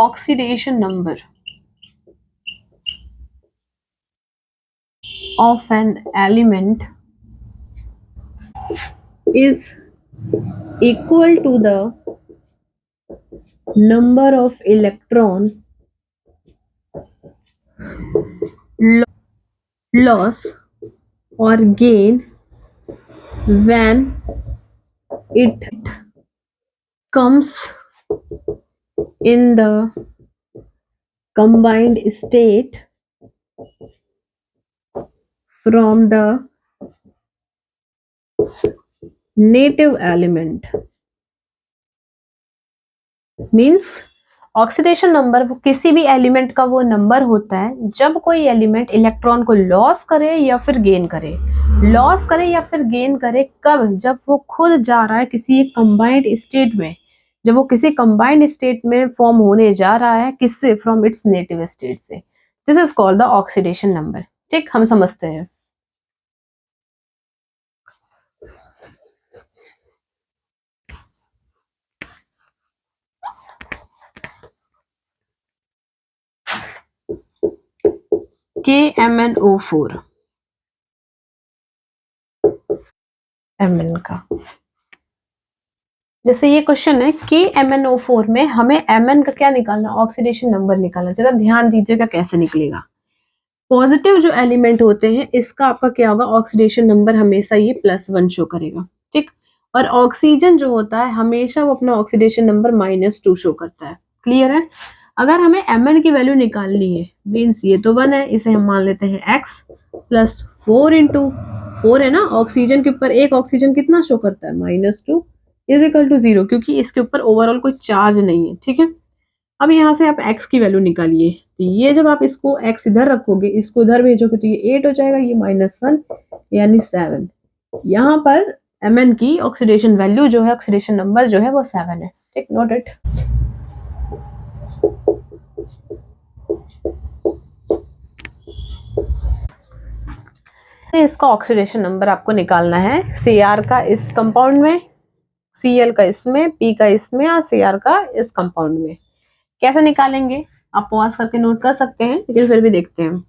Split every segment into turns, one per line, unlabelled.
oxidation number of an element is equal to the number of electron loss or gain when it comes in the combined state from the native element. Means oxidation number वो किसी भी element का वो number होता है जब कोई element electron को लॉस करे या फिर गेन करे। लॉस करे या फिर गेन करे कब? जब वो खुद जा रहा है किसी कंबाइंड स्टेट में, जब वो किसी कंबाइंड स्टेट में फॉर्म होने जा रहा है किससे? फ्रॉम इट्स नेटिव स्टेट से। This is called the oxidation number. ठीक, हम समझते हैं। KMnO4 Mn का, जैसे ये क्वेश्चन है KMnO4 में हमें Mn का क्या निकालना? ऑक्सीडेशन नंबर निकालना। जरा ध्यान दीजिएगा कैसे निकलेगा। पॉजिटिव जो एलिमेंट होते हैं इसका आपका क्या होगा? ऑक्सीडेशन नंबर हमेशा ये +1 शो करेगा। ठीक, और ऑक्सीजन जो होता है हमेशा वो अपना ऑक्सीडेशन नंबर -2 शो करता है। क्लियर है? अगर हमें Mn की वैल्यू निकालनी है मीन्स ये तो 1 है, इसे हम मान लेते हैं x + 4 × 4 है ना। ऑक्सीजन के ऊपर एक ऑक्सीजन कितना शो करता है? -2 = 0, क्योंकि इसके ऊपर ओवरऑल कोई चार्ज नहीं है। ठीक है, अब यहाँ से आप x की वैल्यू निकालिए। तो ये जब आप इसको x इधर रखोगे, इसको इधर भेजोगे तो ये 8 हो जाएगा, ये -1 यानी 7। यहाँ पर Mn की ऑक्सीडेशन वैल्यू जो है, ऑक्सीडेशन नंबर जो है वो 7 है। ठीक, नोट इट। इसका ऑक्सीडेशन नंबर आपको निकालना है Cr का इस कंपाउंड में, Cl का इसमें, P का इसमें और Cr का इस कंपाउंड में। कैसे निकालेंगे आप पॉज करके नोट कर सकते हैं, लेकिन फिर भी देखते हैं।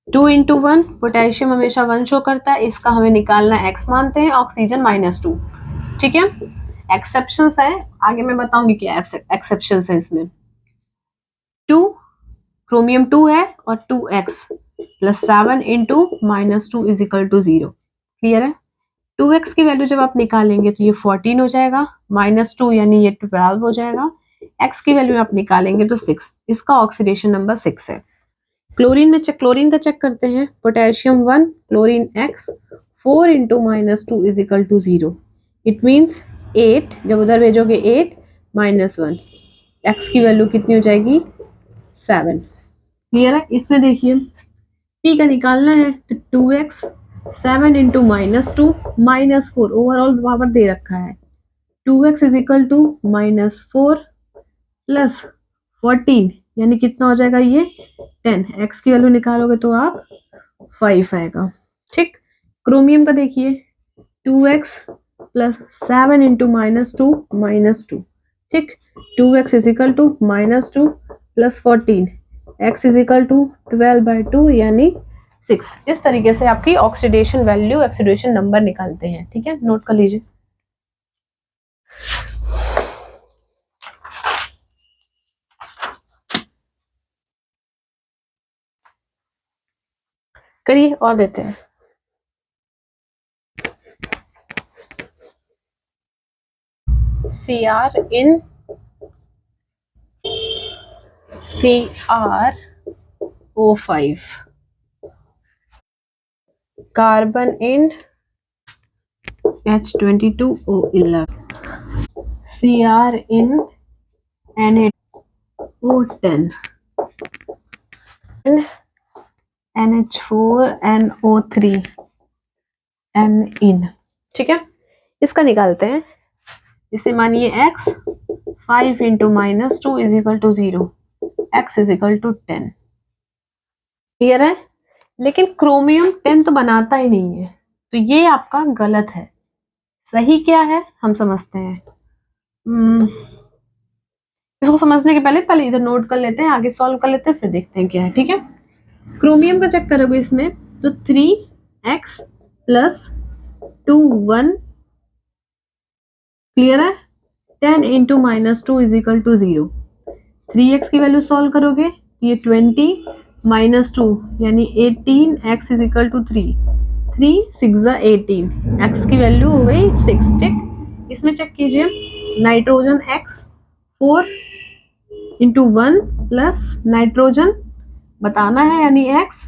2 × 1 पोटेशियम हमेशा 1 शो करता है, इसका हमें निकालना x मानते हैं, ऑक्सीजन -2। ठीक है, एक्सेप्शंस है, आगे मैं बताऊंगी क्या एक्सेप्शंस है इसमें। 2 क्रोमियम 2 है और 2x + 7 × -2 = 0। क्लियर है? 2x की वैल्यू जब आप निकालेंगे तो ये 14 हो जाएगा, -2 यानी ये 12 हो जाएगा, x की वैल्यू आप निकालेंगे तो 6। इसका ऑक्सीडेशन नंबर 6 है। क्लोरीन में क्लोरीन का चेक करते हैं। Potassium 1 chlorine x 4 × -2 = 0। It means 8, जब उधर भेजोगे 8 -1, x की वैल्यू कितनी हो जाएगी? 7। क्लियर है? इसमें देखिए p का निकालना है तो 2x 7 × -2 -4, ओवरऑल पावर दे रखा है। 2x = -4 + 14 यानी कितना हो जाएगा? ये 10। x की वैल्यू निकालोगे तो आप 5 आएगा। ठीक, क्रोमियम का देखिए 2x + 7 × -2 -2। ठीक, 2x = -2 + 14, x = 12/2 यानी 6। इस तरीके से आपकी ऑक्सीडेशन वैल्यू, ऑक्सीडेशन नंबर निकालते हैं। ठीक है, नोट कर लीजिए। करिए और देते हैं। Cr in CrO5, carbon in H22O11, Cr in NH410, NH4NO3 N in। ठीक है, इसका निकालते हैं। इसे मानिए x 5 × -2 = 0, x = 10। क्लियर है? लेकिन क्रोमियम 10 तो बनाता ही नहीं है, तो ये आपका गलत है। सही क्या है हम समझते हैं। इसको समझने के पहले पहले इधर नोट कर लेते हैं, आगे सॉल्व कर लेते हैं, फिर देखते हैं क्या है। ठीक है, क्रोमियम का चेक करोगे इसमें तो 3x प्लस 2 1 क्लियर है, 10 into minus 2 is equal to 0। 3x की वैल्यू सॉल्व करोगे तो ये 20 माइनस 2 यानी 18, x is equal to 3, 3 6 18, x की वैल्यू हो गई 6। ठीक, इसमें चेक कीजिए nitrogen x 4 into 1 plus nitrogen बताना है यानी x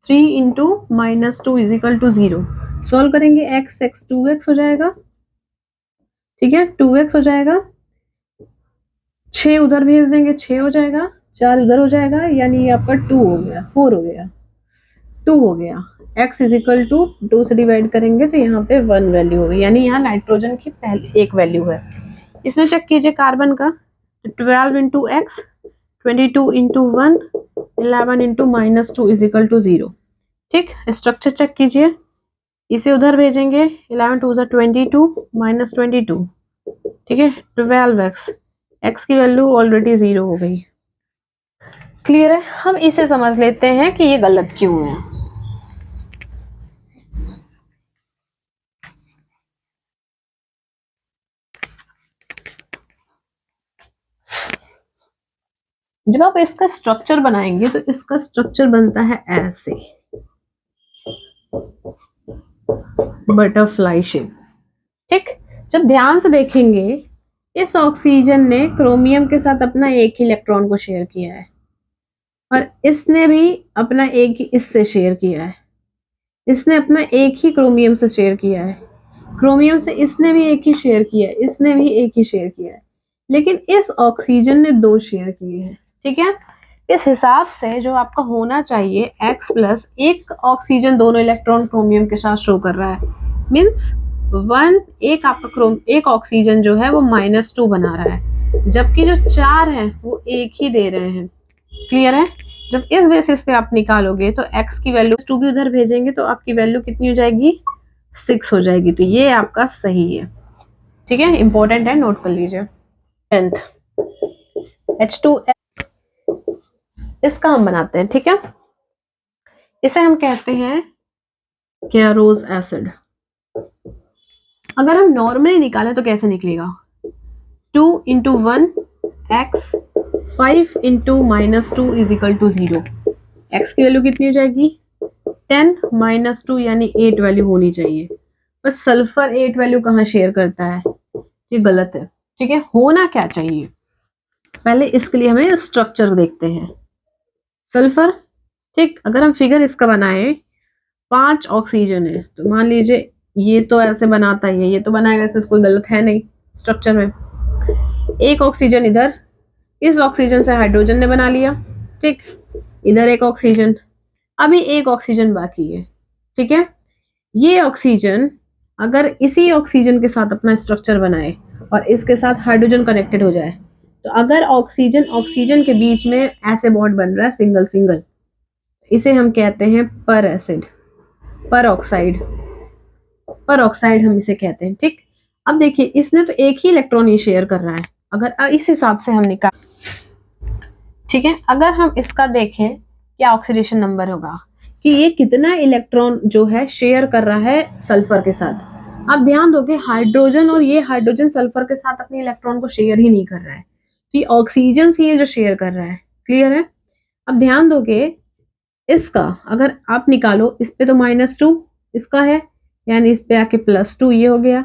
3 into minus 2 is equal to 0। Solve करेंगे x 2x हो जाएगा। ठीक है, 2x हो जाएगा, 6 उधर भेज देंगे 6 हो जाएगा, 4 उधर हो जाएगा यानी ये आपका 2 हो गया, 4 हो गया, 2 हो गया। x इज इक्वल टू 2 से डिवाइड करेंगे तो यहाँ पे 1 वैल्यू हो गई, यानी यहाँ नाइट्रोजन की पहले एक वैल्यू है। इसमें चेक कीजिए कार्बन का, तो 12 into x 22 into 1 11 into minus 2 is equal to 0। ठीक, स्ट्रक्चर चेक कीजिए, इसे उधर भेजेंगे 11 2 22 माइनस 22। ठीक है, 12x, x की वैल्यू ऑलरेडी 0 हो गई। क्लियर है, हम इसे समझ लेते हैं कि ये गलत क्यों है। जब आप इसका स्ट्रक्चर बनाएंगे तो इसका स्ट्रक्चर बनता है ऐसे, बटरफ्लाई शेप। ठीक, जब ध्यान से देखेंगे इस ऑक्सीजन ने क्रोमियम के साथ अपना एक ही इलेक्ट्रॉन को शेयर किया है और इसने भी अपना एक ही इससे शेयर किया है, इसने अपना एक ही क्रोमियम से शेयर किया है, क्रोमियम से इसने भी एक ही शेयर किया है, इसने भी एक ही शेयर किया है, लेकिन इस ऑक्सीजन ने 2 शेयर किए हैं। ठीक है, इस हिसाब से जो आपका होना चाहिए x प्लस एक ऑक्सीजन दोनों इलेक्ट्रॉन क्रोमियम के साथ शो कर रहा है, मीन्स 1 एक आपका एक ऑक्सीजन जो है वो -2 बना रहा है, जबकि जो 4 हैं वो एक ही दे रहे हैं। क्लियर है, जब इस बेसिस पे आप निकालोगे तो x की वैल्यू 2 भी उधर भेजेंगे तो आपकी वैल्यू कितनी हो जाएगी, 6 हो जाएगी। तो ये आपका सही है। ठीक है, इंपॉर्टेंट है, नोट कर लीजिए। 10th H2S इसका हम बनाते हैं। ठीक है, इसे हम कहते हैं क्लोरोज एसिड। अगर हम नॉर्मली निकालें तो कैसे निकलेगा, 2 into 1 x 5 into minus 2 is equal to 0। X की वैल्यू कितनी हो जाएगी, 10 माइनस 2 यानी 8 वैल्यू होनी चाहिए, पर सल्फर 8 वैल्यू कहाँ शेयर करता है, ये गलत है। ठीक है, होना क्या चाहिए, पहले इसके लिए हमें स्ट्रक्चर देखते हैं। सल्फर, ठीक, अगर हम फिगर इसका बनाए 5 ऑक्सीजन है तो मान लीजिए ये तो ऐसे बनाता ही है, ये तो बनाएगा, ऐसे तो कोई गलत है नहीं स्ट्रक्चर में। एक ऑक्सीजन इधर, इस ऑक्सीजन से हाइड्रोजन ने बना लिया। ठीक, इधर एक ऑक्सीजन, अभी एक ऑक्सीजन बाकी है। ठीक है, ये ऑक्सीजन अगर इसी ऑक्सीजन के साथ अपना स्ट्रक्चर बनाए और इसके साथ हाइड्रोजन कनेक्टेड हो जाए, तो अगर ऑक्सीजन ऑक्सीजन के बीच में ऐसे बॉन्ड बन रहा है सिंगल सिंगल, इसे हम कहते हैं पर एसिड, पर ऑक्साइड, पर ऑक्साइड हम इसे कहते हैं। ठीक, अब देखिए इसने तो एक ही इलेक्ट्रॉन ही शेयर कर रहा है, अगर इस हिसाब से हम निकाल, ठीक है, अगर हम इसका देखें क्या ऑक्सीडेशन नंबर होगा कि ये कितना इलेक्ट्रॉन जो है शेयर कर रहा है सल्फर के साथ। अब ध्यान दोगे हाइड्रोजन और ये हाइड्रोजन सल्फर के साथ अपने इलेक्ट्रॉन को शेयर ही नहीं कर रहा है, तो ये ऑक्सीजन से ये जो शेयर कर रहा है। क्लियर है, अब ध्यान दोगे इसका अगर आप निकालो, इस पे तो -2 इसका है, यानी इस पे आके +2 ये हो गया,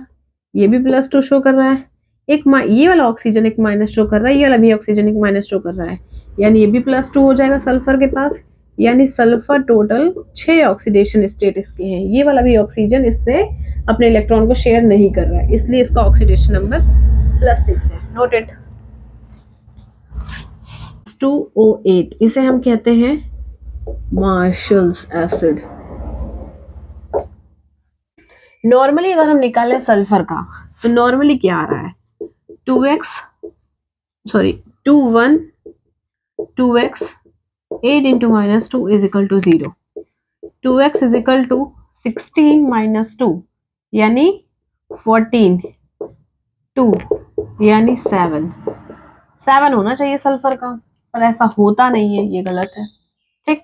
ये भी +2 शो कर रहा है, एक ये वाला ऑक्सीजन एक माइनस शो कर रहा है, ये वाला भी ऑक्सीजन एक माइनस शो कर रहा है, यानी ये भी +2 हो जाएगा सल्फर के पास, यानी सल्फर टोटल 6 ऑक्सीडेशन स्टेट इसके हैं। ये वाला भी ऑक्सीजन इससे अपने इलेक्ट्रॉन को शेयर नहीं कर रहा है, इसलिए इसका ऑक्सीडेशन नंबर +6 है। नोटेड। 2O8 इसे हम कहते हैं मार्शल्स एसिड। नॉर्मली अगर हम निकालें सल्फर का तो नॉर्मली क्या आ रहा है, 2x 8 into -2 is equal to 0। 2x is equal to 16 - 2 यानी 14, 2 यानी 7, 7 होना चाहिए सल्फर का, पर ऐसा होता नहीं है, ये गलत है। ठीक,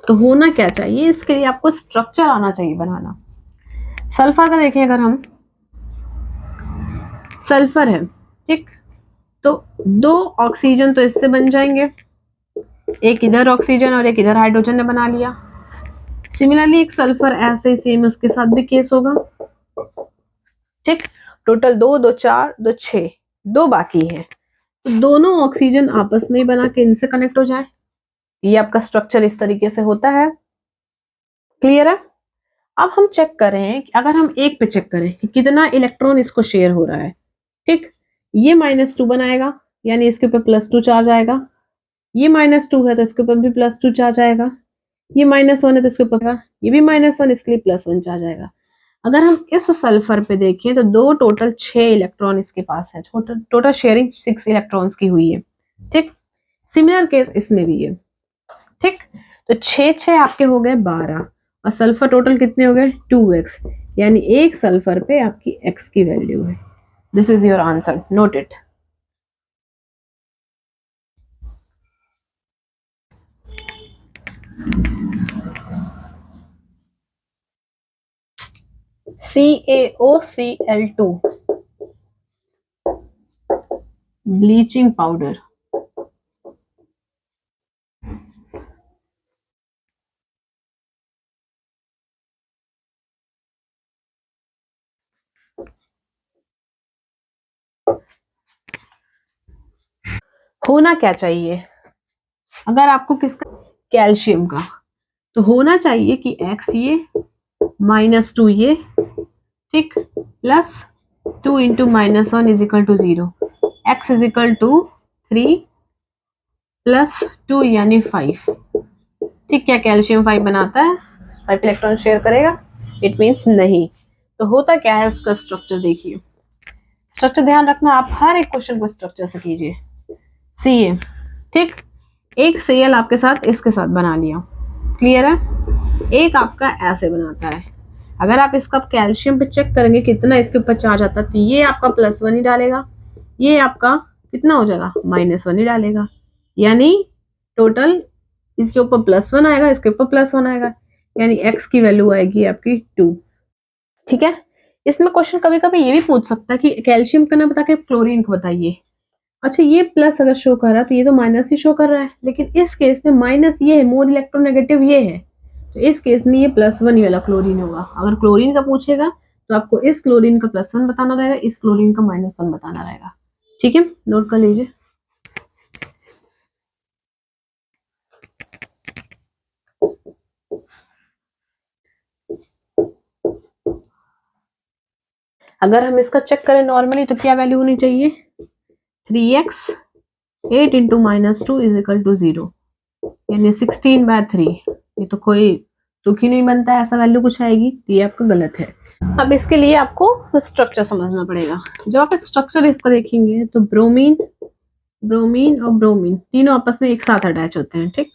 तो होना क्या चाहिए, इसके लिए आपको स्ट्रक्चर आना चाहिए बनाना। सल्फर का देखें, अगर हम सल्फर है, ठीक, तो 2 ऑक्सीजन तो इससे बन जाएंगे, एक इधर ऑक्सीजन और एक इधर हाइड्रोजन ने बना लिया। सिमिलरली एक सल्फर ऐसे ही सेम उसके साथ भी केस होगा। ठीक, टोटल 2 2 4 2 6, 2 बाकी है, तो दोनों ऑक्सीजन आपस में बना के इनसे कनेक्ट हो जाए। ये आपका स्ट्रक्चर इस तरीके से होता है। क्लियर है? अब हम चेक करें कि अगर हम एक पे चेक करें कि कितना इलेक्ट्रॉन इसको शेयर हो रहा है। ठीक, ये -2 बनाएगा, यानी इसके ऊपर +2 चार्ज आएगा। ये -2 है तो इसके ऊपर भी +2 चार्ज आएगा। ये -1 है तो इसके ऊपर, ये भी -1, इसके लिए +1 चार्ज आएगा। अगर हम इस सल्फर पे देखें तो 2 टोटल 6 इलेक्ट्रॉन इसके पास है, टोटल शेयरिंग 6 इलेक्ट्रॉन्स की हुई है। ठीक, सिमिलर केस इसमें भी है। ठीक, तो 6 आपके हो गए 12 और सल्फर टोटल कितने हो गए 2x, यानी एक सल्फर पे आपकी x की वैल्यू है। This is your answer, note it. CaOCl2 bleaching powder. होना क्या चाहिए, अगर आपको किसका, कैल्शियम का, तो होना चाहिए कि x ये -2 ये, ठीक, +2 × -1 = 0, x = 3 + 2 यानी 5। ठीक, क्या कैल्शियम 5 बनाता है, 5 इलेक्ट्रॉन शेयर करेगा? इट मीन्स नहीं। तो होता क्या है इसका स्ट्रक्चर देखिए, स्ट्रक्चर ध्यान रखना, आप हर एक क्वेश्चन को स्ट्रक्चर से कीजिए। Ca, ठीक, एक Cl आपके साथ इसके साथ बना लिया, क्लियर है? एक आपका ऐसे बनाता है। अगर आप इसका कैल्शियम पे चेक करेंगे कितना इसके ऊपर चार्ज आता है, तो ये आपका +1 ही डालेगा, ये आपका कितना हो जाएगा -1 ही डालेगा, यानी टोटल इसके ऊपर +1 आएगा, इसके ऊपर +1 आएगा, यानी x की वैल्यू आएगी आपकी 2। ठीक है, इसमें क्वेश्चन कभी कभी ये भी पूछ सकता है कि कैल्शियम का ना बता के क्लोरीन को बताइए। अच्छा, ये प्लस अगर शो कर रहा है तो ये तो माइनस ही शो कर रहा है, लेकिन इस केस में माइनस ये है, मोर इलेक्ट्रोनेगेटिव ये है, तो इस केस में ये +1 वाला क्लोरीन होगा। अगर क्लोरीन का पूछेगा तो आपको इस क्लोरीन का +1 बताना रहेगा, इस क्लोरीन का -1 बताना रहेगा। ठीक है, नोट कर लीजिए। अगर हम इसका चेक करें नॉर्मली तो क्या वैल्यू होनी चाहिए, 3x 8 × -2 = 0, यानी 16/3। ये तो कोई तुक ही नहीं बनता है, ऐसा वैल्यू कुछ आएगी, तो ये आपका गलत है। अब इसके लिए आपको स्ट्रक्चर समझना पड़ेगा। जब आप स्ट्रक्चर इसका देखेंगे तो ब्रोमीन, ब्रोमीन और ब्रोमीन तीनों आपस में एक साथ अटैच होते हैं। ठीक,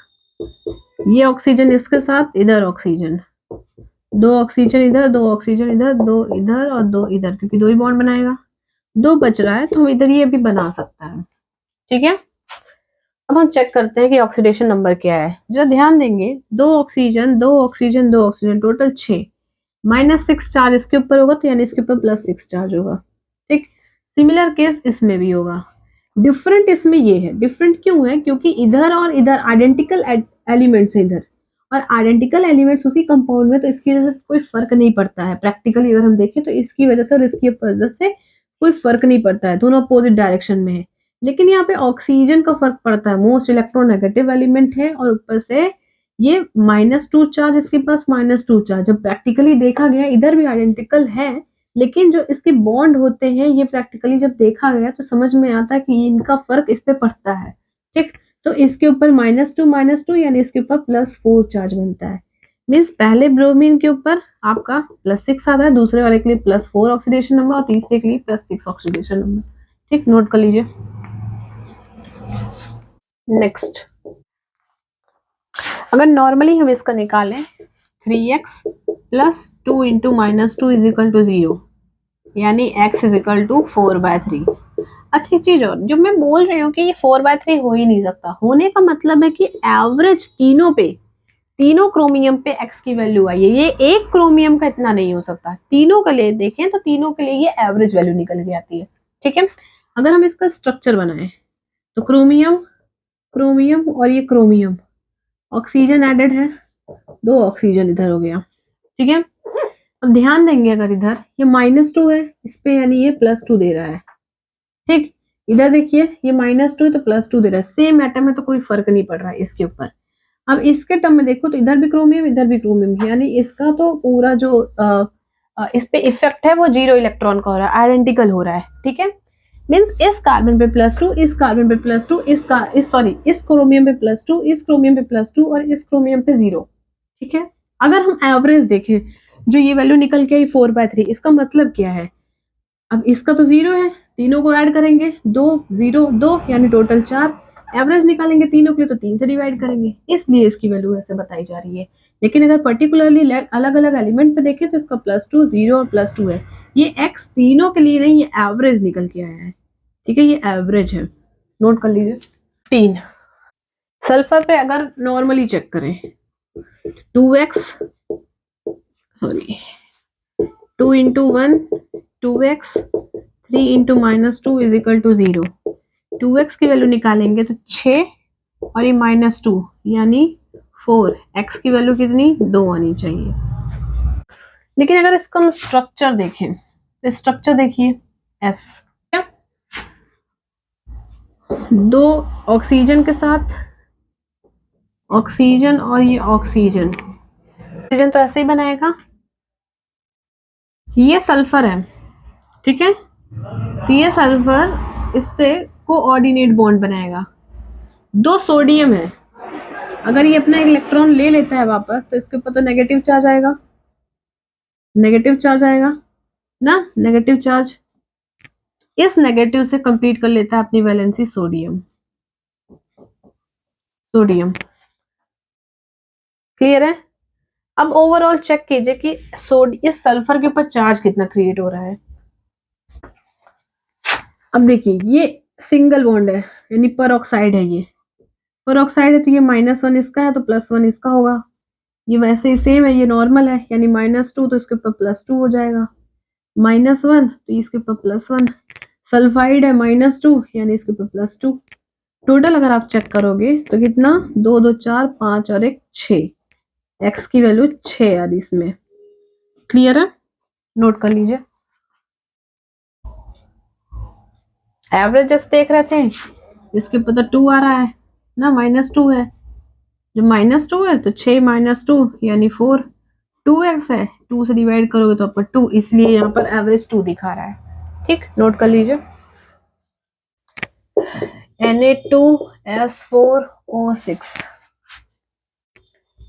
ये ऑक्सीजन इसके साथ, इधर ऑक्सीजन, 2 ऑक्सीजन इधर, 2 ऑक्सीजन इधर, 2 इधर और 2 इधर, क्योंकि 2 ही बॉन्ड बनाएगा, 2 बच रहा है तो हम इधर ये भी बना सकता है। ठीक है, अब हम चेक करते हैं कि ऑक्सीडेशन नंबर क्या है। जरा ध्यान देंगे, 2 oxygen 2 oxygen 2 oxygen, total 6, -6 charge इसके ऊपर होगा, तो यानी इसके ऊपर +6 चार्ज होगा। ठीक, सिमिलर केस इसमें भी होगा। डिफरेंट इसमें ये है, डिफरेंट क्यों है, क्योंकि इधर और इधर आइडेंटिकल एलिमेंट्स है इधर, और आइडेंटिकल एलिमेंट्स उसी कंपाउंड में, तो इसकी वजह से कोई फर्क नहीं पड़ता है। प्रैक्टिकली अगर हम देखें तो इसकी वजह से और इसकी वजह से कोई फर्क नहीं पड़ता है, दोनों अपोजिट डायरेक्शन में है। लेकिन यहाँ पे ऑक्सीजन का फर्क पड़ता है, मोस्ट इलेक्ट्रोनेगेटिव एलिमेंट है, और ऊपर से ये -2 चार्ज, इसके पास -2 चार्ज। जब प्रैक्टिकली देखा गया इधर भी आइडेंटिकल है, लेकिन जो इसके बॉन्ड होते हैं ये प्रैक्टिकली जब देखा गया तो समझ में आता है कि इनका फर्क इस पे पड़ता है। ठीक, तो इसके ऊपर -2 यानी इसके ऊपर +4 चार्ज बनता है। मीन्स पहले ब्रोमीन के ऊपर आपका +6 आता है, दूसरे वाले के लिए +4 ऑक्सीडेशन नंबर और तीसरे के लिए +6 ऑक्सीडेशन नंबर। ठीक, नोट कर लीजिए। नेक्स्ट, अगर नॉर्मली हम इसका निकालें 3x + 2 × -2 = 0, यानी x = 4/3। अच्छा एक चीज और, जो मैं बोल रही हूँ कि ये 4/3 हो ही नहीं सकता, होने का मतलब है कि एवरेज तीनों पे, तीनों क्रोमियम पे x की वैल्यू आई है। ये एक क्रोमियम का इतना नहीं हो सकता, तीनों के लिए देखें तो तीनों के लिए ये एवरेज वैल्यू निकल के आती है। ठीक है, अगर हम इसका स्ट्रक्चर बनाएं तो क्रोमियम, क्रोमियम और ये क्रोमियम, ऑक्सीजन एडेड है, 2 ऑक्सीजन इधर हो गया। ठीक है, अब ध्यान देंगे अगर इधर ये -2 है इस पे, यानी ये +2 दे रहा है। ठीक, इधर देखिए ये -2 है तो +2 दे रहा है, सेम एटम है तो कोई फर्क नहीं पड़ रहा है इसके ऊपर। अब इसके टर्म में देखो तो इधर भी क्रोमियम इधर भी क्रोमियम, यानी इसका तो पूरा जो इस पे इफेक्ट है वो 0 इलेक्ट्रॉन का हो रहा है, आइडेंटिकल हो रहा है। ठीक है, मीन्स इस कार्बन पे +2, इस कार्बन पे +2, इस क्रोमियम पे +2, इस क्रोमियम पे +2 और इस क्रोमियम पे 0। ठीक है, अगर हम एवरेज देखें जो ये वैल्यू निकल के आई 4/3, इसका मतलब क्या है, अब इसका तो 0 है, तीनों को ऐड करेंगे 2 0 2 यानी टोटल 4, एवरेज निकालेंगे तीनों के लिए तो 3 से डिवाइड करेंगे, इसलिए इसकी वैल्यू ऐसे बताई जा रही है। लेकिन अगर पर्टिकुलरली अलग अलग एलिमेंट पे देखें तो इसका +2 0 और +2 है, ये x तीनों के लिए नहीं, ये एवरेज निकल के आया है। ठीक है, ये एवरेज है, नोट कर लीजिए। 3 सल्फर पे अगर नॉर्मली चेक करें 2x, sorry 2 into 1 2x, 3 into -2 is equal to 0। 2x की वैल्यू निकालेंगे तो 6 और ये -2 यानी 4, x की वैल्यू कितनी 2 आनी चाहिए। लेकिन अगर इसका हम स्ट्रक्चर देखें तो स्ट्रक्चर देखिए S, 2 ऑक्सीजन के साथ ऑक्सीजन और ये ऑक्सीजन, ऑक्सीजन तो ऐसे ही बनाएगा, ये सल्फर है। ठीक है, तो ये सल्फर इससे कोऑर्डिनेट बॉन्ड बनाएगा। 2 सोडियम है, अगर ये अपना इलेक्ट्रॉन ले लेता है वापस तो इसके ऊपर तो नेगेटिव चार्ज आएगा, नेगेटिव चार्ज आएगा ना, नेगेटिव चार्ज, इस नेगेटिव से कंप्लीट कर लेता है अपनी वैलेंसी सोडियम, सोडियम। क्लियर है, अब ओवरऑल चेक कीजिए कि इस सल्फर के ऊपर चार्ज कितना क्रिएट हो रहा है। अब देखिए ये सिंगल बॉन्ड है यानी पर ऑक्साइड है, ये पर ऑक्साइड है तो ये -1 इसका है तो +1 इसका होगा, ये वैसे ही सेम है, ये नॉर्मल है यानी -2 तो इसके ऊपर +2 हो जाएगा, -1 तो इसके ऊपर +1, सल्फाइड है -2 यानी इसके ऊपर +2। टोटल अगर आप चेक करोगे तो कितना 2 2 4 5 और 1 6, एक्स की वैल्यू 6 आ रही इसमें। क्लियर है, नोट कर लीजिए। एवरेज जैसे देख रहे थे इसके ऊपर तो 2 आ रहा है ना, -2 है, जो -2 है तो 6 -2 यानी 4, 2x है, 2 से डिवाइड करोगे तो ऊपर 2, इसलिए यहाँ पर एवरेज 2 दिखा रहा है। ठीक, नोट कर लीजिए। Na2S4O6,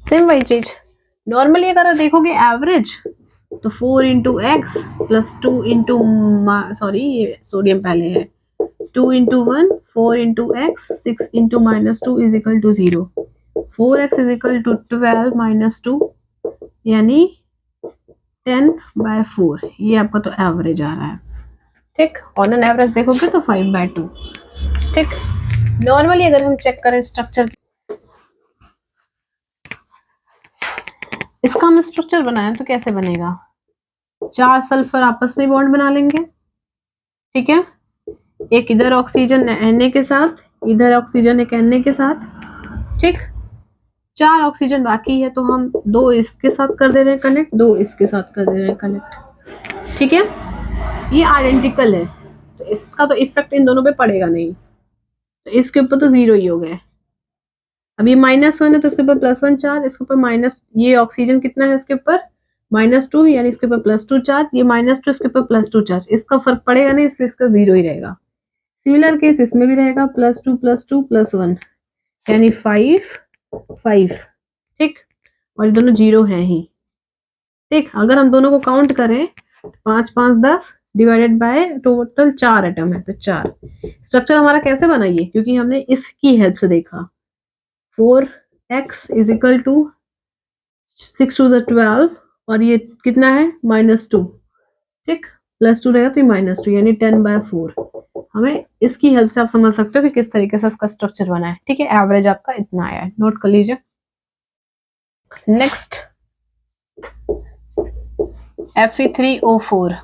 सेम वही चीज, नॉर्मली अगर देखोगे एवरेज तो 4 into x plus 2 into, sorry ये सोडियम पहले है, 2 into 1 4 into x 6 into -2 is equal to 0, 4x is equal to 12 -2 यानी 10/4, ये आपका तो एवरेज आ रहा है। ठीक, ऑन एन एवरेज देखोगे तो 5/2। ठीक, नॉर्मली अगर हम चेक करें स्ट्रक्चर, इसका हम स्ट्रक्चर बनाएं तो कैसे बनेगा, 4 सल्फर आपस में बॉन्ड बना लेंगे। ठीक है, एक इधर ऑक्सीजन Na के साथ, इधर ऑक्सीजन एक Na के साथ। ठीक, 4 ऑक्सीजन बाकी है तो हम 2 इसके साथ कर दे रहे हैं कनेक्ट, 2 इसके साथ कर दे रहे हैं कनेक्ट। ठीक है, ये आइडेंटिकल है तो इसका तो इफेक्ट इन दोनों पे पड़ेगा नहीं, तो इसके ऊपर तो 0 ही हो गए। अब ये -1 है तो इसके ऊपर +1 चार्ज, इसके ऊपर माइनस, ये ऑक्सीजन कितना है इसके ऊपर -2 यानी इसके ऊपर +2 चार्ज, ये -2 इसके ऊपर +2 चार्ज, इसका फर्क पड़ेगा नहीं इसलिए इसका 0 ही रहेगा। सिमिलर केस इसमें भी रहेगा +2 +2 +1 यानी 5 5। ठीक, और ये दोनों 0 हैं ही। ठीक, अगर हम दोनों को काउंट करें 5 5 10 डिवाइडेड बाय टोटल 4 एटम है तो 4। स्ट्रक्चर हमारा कैसे बना ये, क्योंकि हमने इसकी हेल्प से देखा, 4x इज इक्वल टू 6 2 12 और ये कितना है -2। ठीक, +2 रहेगा तो ये -2 यानी 10/4। हमें इसकी हेल्प से आप समझ सकते हो कि किस तरीके से इसका स्ट्रक्चर बना है। ठीक है, एवरेज आपका इतना आया है, नोट कर लीजिए। नेक्स्ट Fe3O4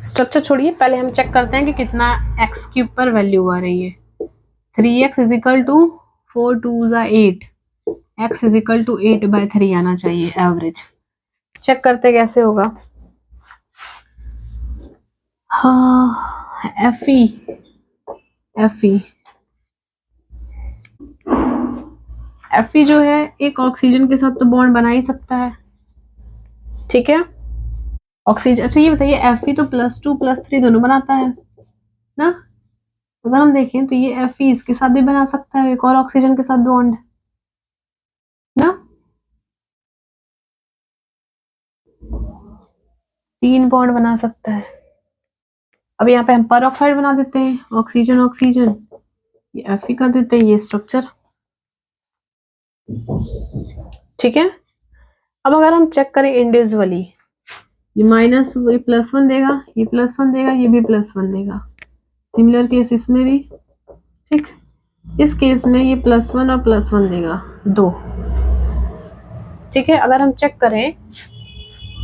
स्ट्रक्चर छोड़िए, पहले हम चेक करते हैं कि कितना x³ पर वैल्यू आ रही है। 3x = 4 2 8, x = 8/3 आना चाहिए एवरेज। चेक करते कैसे होगा। हाँ, Fe जो है एक ऑक्सीजन के साथ तो बॉन्ड बना ही सकता है। ठीक है, ऑक्सीजन। अच्छा ये बताइए, Fe तो +2 +3 दोनों बनाता है ना। अगर हम देखें तो ये Fe इसके साथ भी बना सकता है, एक और ऑक्सीजन के साथ बॉन्ड ना। 3 बॉन्ड बना सकता है। अब यहाँ पे हम पर ऑक्साइड बना देते हैं, ऑक्सीजन ऑक्सीजन, ये Fe कर देते हैं, ये स्ट्रक्चर। ठीक है, अब अगर हम चेक करें इंडिविजुअली, ये +1 देगा, ये +1 देगा, ये भी +1 देगा। सिमिलर केस इसमें भी। ठीक, इस केस में ये +1 और +1 देगा 2। ठीक है, अगर हम चेक करें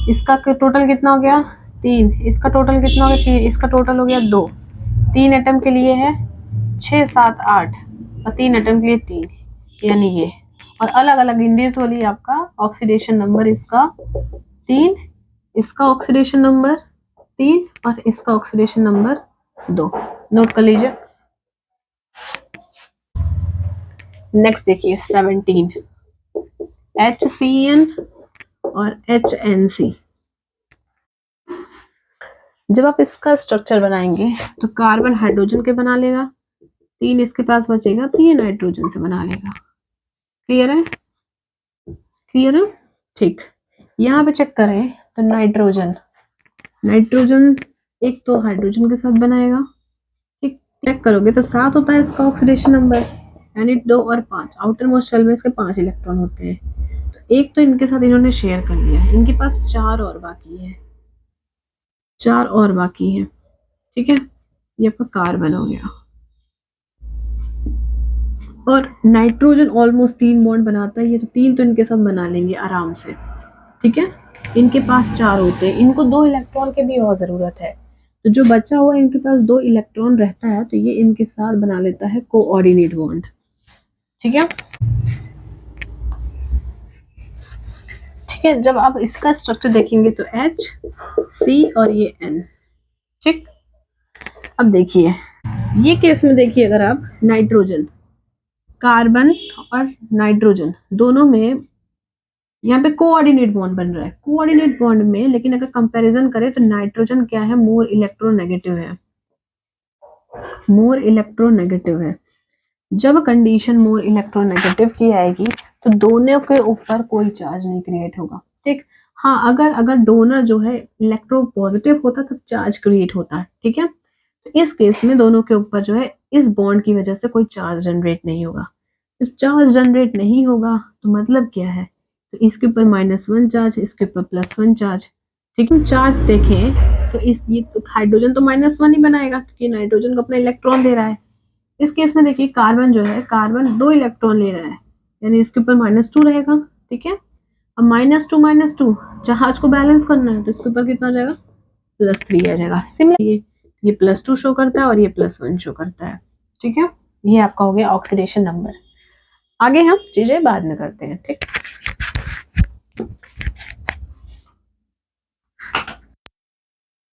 इसका टोटल कितना हो गया 3, इसका टोटल कितना हो गया 3, इसका टोटल हो गया 2। 3 एटम के लिए है 6 7 8 और 3 एटम के लिए 3, यानी ये। और अलग अलग इंडिविजुअली आपका ऑक्सीडेशन नंबर इसका 3, इसका ऑक्सीडेशन नंबर 3 और इसका ऑक्सीडेशन नंबर 2। नोट कर लीजिए। नेक्स्ट देखिए 17, HCN और HNC। जब आप इसका स्ट्रक्चर बनाएंगे तो कार्बन हाइड्रोजन के बना लेगा, 3 इसके पास बचेगा तो ये नाइट्रोजन से बना लेगा। क्लियर है, क्लियर है। ठीक, यहाँ पे चेक करें तो नाइट्रोजन एक तो हाइड्रोजन के साथ बनाएगा। ठीक, चेक करोगे तो 7 होता है इसका ऑक्सीडेशन नंबर, यानी 2 और 5, आउटर मोस्ट शेल में इसके 5 इलेक्ट्रॉन होते हैं। तो एक तो इनके साथ इन्होंने शेयर कर लिया, इनके पास 4 और बाकी है, 4 और बाकी है। ठीक है, ये आपका कार्बन हो गया। और नाइट्रोजन ऑलमोस्ट 3 बॉन्ड बनाता है, ये तो 3 तो इनके साथ बना लेंगे आराम से। ठीक है, इनके पास 4 होते हैं, इनको 2 इलेक्ट्रॉन की भी और जरूरत है, तो जो बचा हुआ इनके पास 2 इलेक्ट्रॉन रहता है तो ये इनके साथ बना लेता है कोऑर्डिनेट बॉन्ड। ठीक है, ठीक है। जब आप इसका स्ट्रक्चर देखेंगे तो H C और ये N। ठीक, अब देखिए ये केस में देखिए, अगर आप नाइट्रोजन, कार्बन और नाइट्रोजन दोनों में यहाँ पे कोऑर्डिनेट बॉन्ड बन रहा है, कोऑर्डिनेट बॉन्ड में। लेकिन अगर कंपैरिजन करें तो नाइट्रोजन क्या है, मोर इलेक्ट्रोनेगेटिव है, मोर इलेक्ट्रोनेगेटिव है। जब कंडीशन मोर इलेक्ट्रोनेगेटिव की आएगी तो दोनों के ऊपर कोई चार्ज नहीं क्रिएट होगा। ठीक, हाँ, अगर डोनर जो है इलेक्ट्रो पॉजिटिव होता तो चार्ज क्रिएट होता है। ठीक है, तो इस केस में दोनों के ऊपर जो है इस बॉन्ड की वजह से कोई चार्ज जनरेट नहीं होगा। तो चार्ज जनरेट नहीं होगा तो मतलब क्या है, तो इसके ऊपर -1 चार्ज, इसके ऊपर +1 चार्ज। ठीक है, चार्ज देखें तो ये तो हाइड्रोजन तो -1 ही बनाएगा क्योंकि नाइट्रोजन को अपना इलेक्ट्रॉन दे रहा है। इस केस में देखिए कार्बन जो है, कार्बन 2 इलेक्ट्रॉन ले रहा है, यानी इसके ऊपर -2 रहेगा। ठीक है, अब -2 चार्ज को बैलेंस करना है तो इसके ऊपर कितना आ जाएगा, +3 आ जाएगा। सिमिलर ये +2 शो करता है और ये +1 शो करता है। ठीक है, ये आपका हो गया ऑक्सीडेशन नंबर। आगे हम चीजें बाद में करते हैं। ठीक।